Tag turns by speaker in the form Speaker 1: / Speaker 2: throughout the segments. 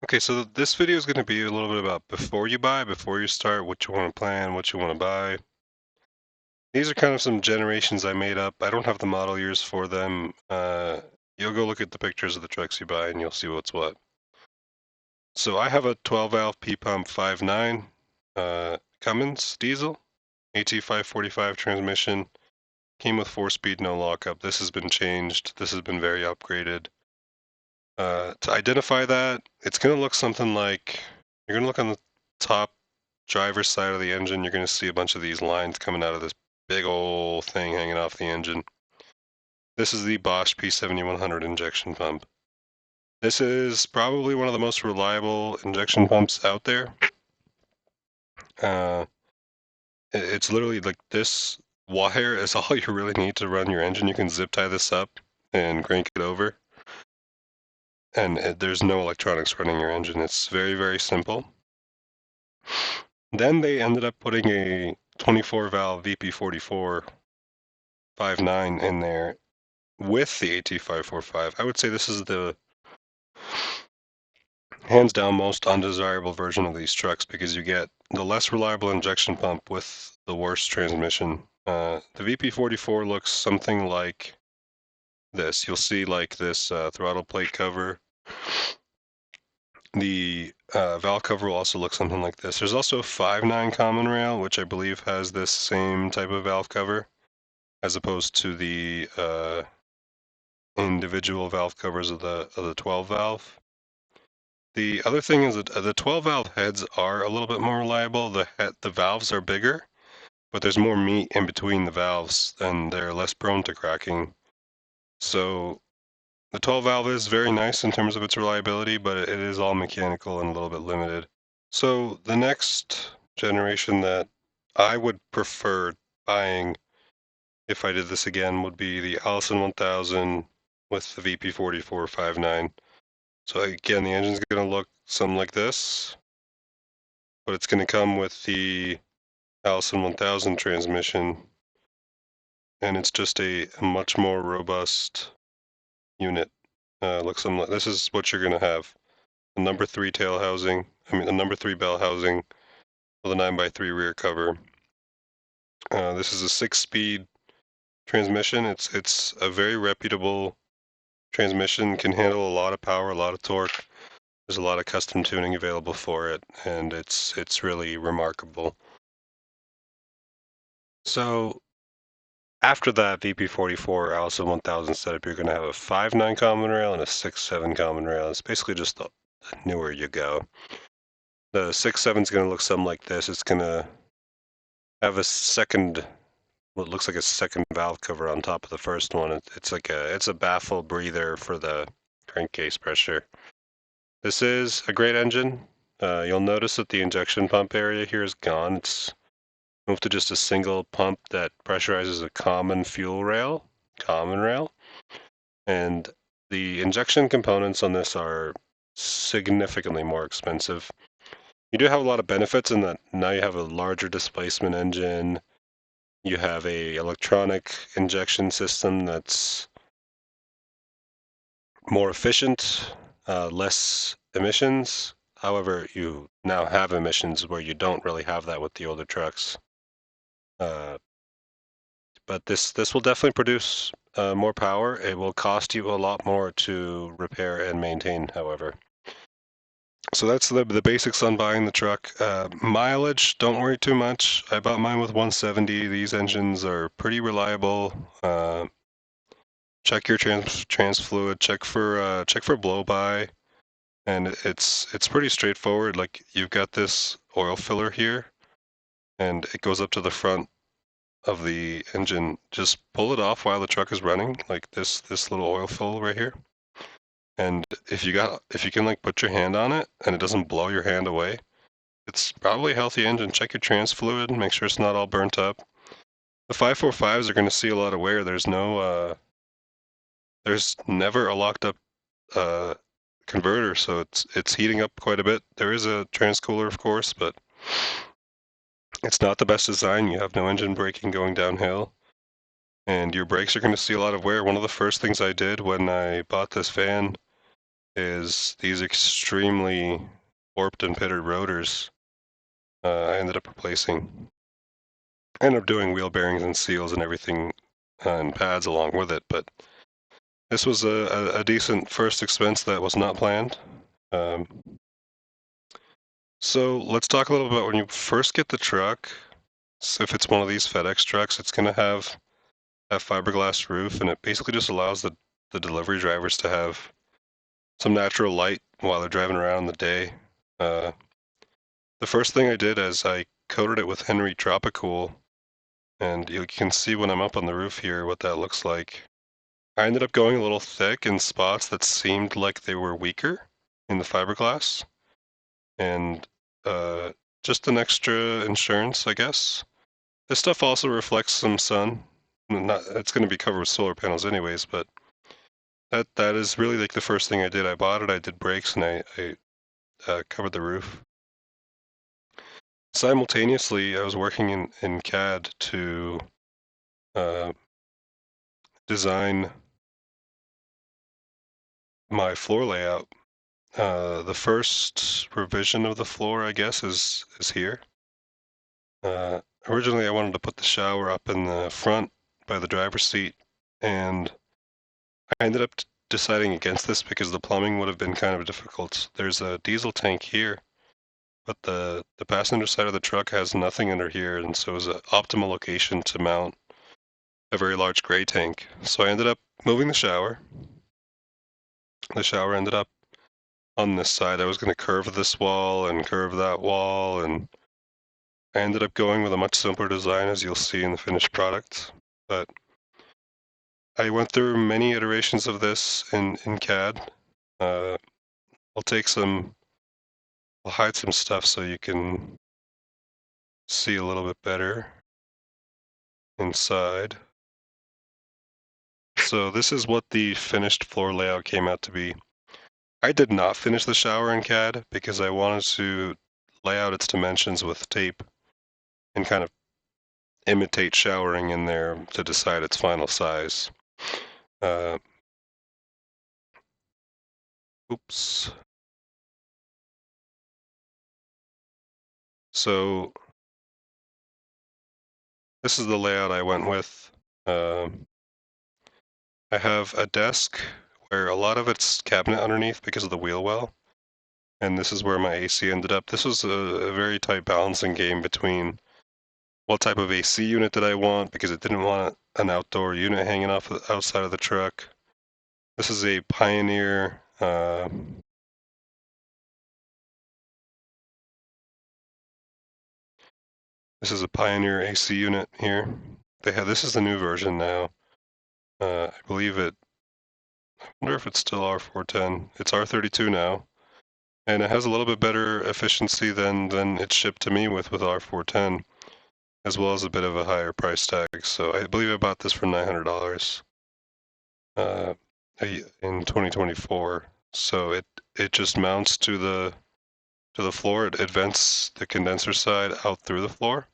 Speaker 1: Okay, so this video is going to be a little bit about before you buy, before you start, what you want to plan, what you want to buy. These are kind of some generations I made up. I don't have the model years for them. You'll go look at the pictures of the trucks you buy and you'll see what's what. So I have a 12-valve P-Pump 5.9 Cummins diesel, AT545 transmission. Came with 4-speed, no lockup. This has been changed. This has been very upgraded. To identify that, it's going to look something like, you're going to look on the top driver's side of the engine, you're going to see a bunch of these lines coming out of this big old thing hanging off the engine. This is the Bosch P7100 injection pump. This is probably one of the most reliable injection pumps out there. It's literally like this wire is all you really need to run your engine. You can zip tie this up and crank it over. And there's no electronics running your engine. It's very, very simple. Then they ended up putting a 24-valve VP44 5.9 in there with the AT545. I would say this is the hands down most undesirable version of these trucks because you get the less reliable injection pump with the worst transmission. The VP44 looks something like this. You'll see like this throttle plate cover. The valve cover will also look something like this. There's also a 5.9 common rail, which I believe has this same type of valve cover, as opposed to the individual valve covers of the 12 valve. The other thing is that the 12 valve heads are a little bit more reliable. The valves are bigger, but there's more meat in between the valves and they're less prone to cracking. So the 12 valve is very nice in terms of its reliability, but it is all mechanical and a little bit limited. So the next generation that I would prefer buying if I did this again would be the Allison 1000 with the VP44 5.9. So again, the engine's going to look something like this, but it's going to come with the Allison 1000 transmission, and it's just a much more robust unit. Looks something like this is what you're going to have: the number 3 tail housing. The number 3 bell housing with a 9x3 rear cover. This is a 6-speed transmission. It's a very reputable transmission. Can handle a lot of power, a lot of torque. There's a lot of custom tuning available for it, and it's really remarkable. So after that VP44 Allison 1000 setup, you're going to have a 5.9 common rail and a 6.7 common rail. It's basically just the newer you go. The 6.7 is going to look something like this. It's going to have a second, what looks like a second valve cover on top of the first one. It's a baffle breather for the crankcase pressure. This is a great engine. You'll notice that the injection pump area here is gone. It's moved to just a single pump that pressurizes a common rail. And the injection components on this are significantly more expensive. You do have a lot of benefits in that now you have a larger displacement engine. You have a electronic injection system that's more efficient, less emissions. However, you now have emissions where you don't really have that with the older trucks. But this will definitely produce more power. It will cost you a lot more to repair and maintain, however. So that's the basics on buying the truck. Mileage, don't worry too much. I bought mine with 170. These engines are pretty reliable. Check your trans fluid. Check for blow by, and it's pretty straightforward. Like you've got this oil filler here, and it goes up to the front of the engine. Just pull it off while the truck is running, like this little oil fill right here. And if you can like put your hand on it and it doesn't blow your hand away, it's probably a healthy engine. Check your trans fluid, make sure it's not all burnt up. The 545s are going to see a lot of wear. There's never a locked up converter, so it's heating up quite a bit. There is a transcooler, of course, but it's not the best design. You have no engine braking going downhill, and your brakes are going to see a lot of wear. One of the first things I did when I bought this van is these extremely warped and pitted rotors. I ended up replacing. I ended up doing wheel bearings and seals and everything and pads along with it, but this was a decent first expense that was not planned. Um, so let's talk a little about when you first get the truck. So if it's one of these FedEx trucks, it's going to have a fiberglass roof, and it basically just allows the delivery drivers to have some natural light while they're driving around in the day. Uh, the first thing I did is I coated it with Henry Tropicool, and you can see when I'm up on the roof here what that looks like. I ended up going a little thick in spots that seemed like they were weaker in the fiberglass, and uh, just an extra insurance, I guess. This stuff also reflects some sun. It's going to be covered with solar panels anyways, but that is really like the first thing I did. I bought it, I did brakes, and I covered the roof. Simultaneously, I was working in CAD to uh, design my floor layout. The first revision of the floor, I guess, is here. Originally, I wanted to put the shower up in the front by the driver's seat, and I ended up deciding against this because the plumbing would have been kind of difficult. There's a diesel tank here, but the passenger side of the truck has nothing under here, and so it was an optimal location to mount a very large gray tank. So I ended up moving the shower. The shower ended up on this side. I was going to curve this wall and curve that wall, and I ended up going with a much simpler design, as you'll see in the finished product. But I went through many iterations of this in CAD. I'll hide some stuff so you can see a little bit better inside. So this is what the finished floor layout came out to be. I did not finish the shower in CAD because I wanted to lay out its dimensions with tape and kind of imitate showering in there to decide its final size. Oops. So this is the layout I went with. I have a desk where a lot of it's cabinet underneath because of the wheel well, and this is where my AC ended up. This was a very tight balancing game between what type of AC unit did I want, because it didn't want an outdoor unit hanging off outside of the truck. This is a Pioneer AC unit here. This is the new version now. I believe it. I wonder if it's still R410. It's R32 now, and it has a little bit better efficiency than it's shipped to me with R410, as well as a bit of a higher price tag. So I believe I bought this for $900 in 2024. So it just mounts to the floor. It vents the condenser side out through the floor.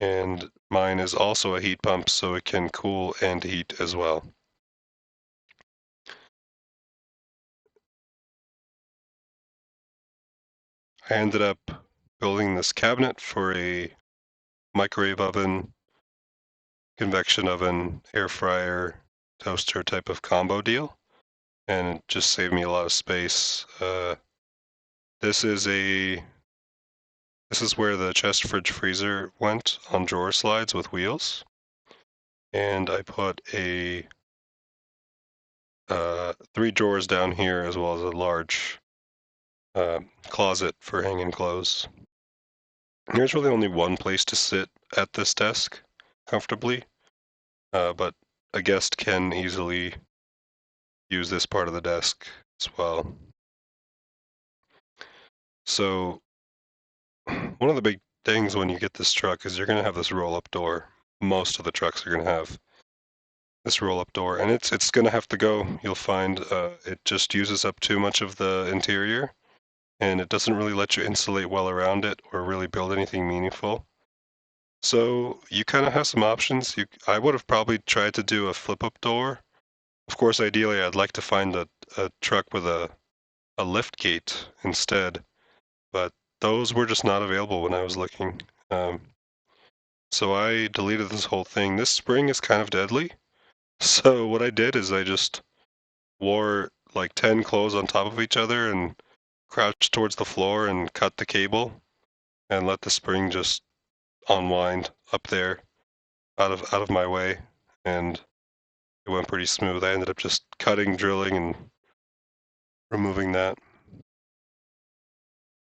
Speaker 1: And mine is also a heat pump, so it can cool and heat as well. I ended up building this cabinet for a microwave oven, convection oven, air fryer, toaster type of combo deal, and it just saved me a lot of space. This is where the chest fridge freezer went on drawer slides with wheels, and I put a 3 drawers down here as well as a large closet for hanging clothes. There's really only one place to sit at this desk comfortably, but a guest can easily use this part of the desk as well. So one of the big things when you get this truck is you're going to have this roll-up door. Most of the trucks are going to have this roll-up door, and it's going to have to go. You'll find it just uses up too much of the interior, and it doesn't really let you insulate well around it or really build anything meaningful. So you kind of have some options. I would have probably tried to do a flip-up door. Of course, ideally, I'd like to find a truck with a lift gate instead, but those were just not available when I was looking. So I deleted this whole thing. This spring is kind of deadly. So what I did is I just wore like 10 clothes on top of each other and crouched towards the floor and cut the cable and let the spring just unwind up there out of my way, and it went pretty smooth. I ended up just cutting, drilling, and removing that.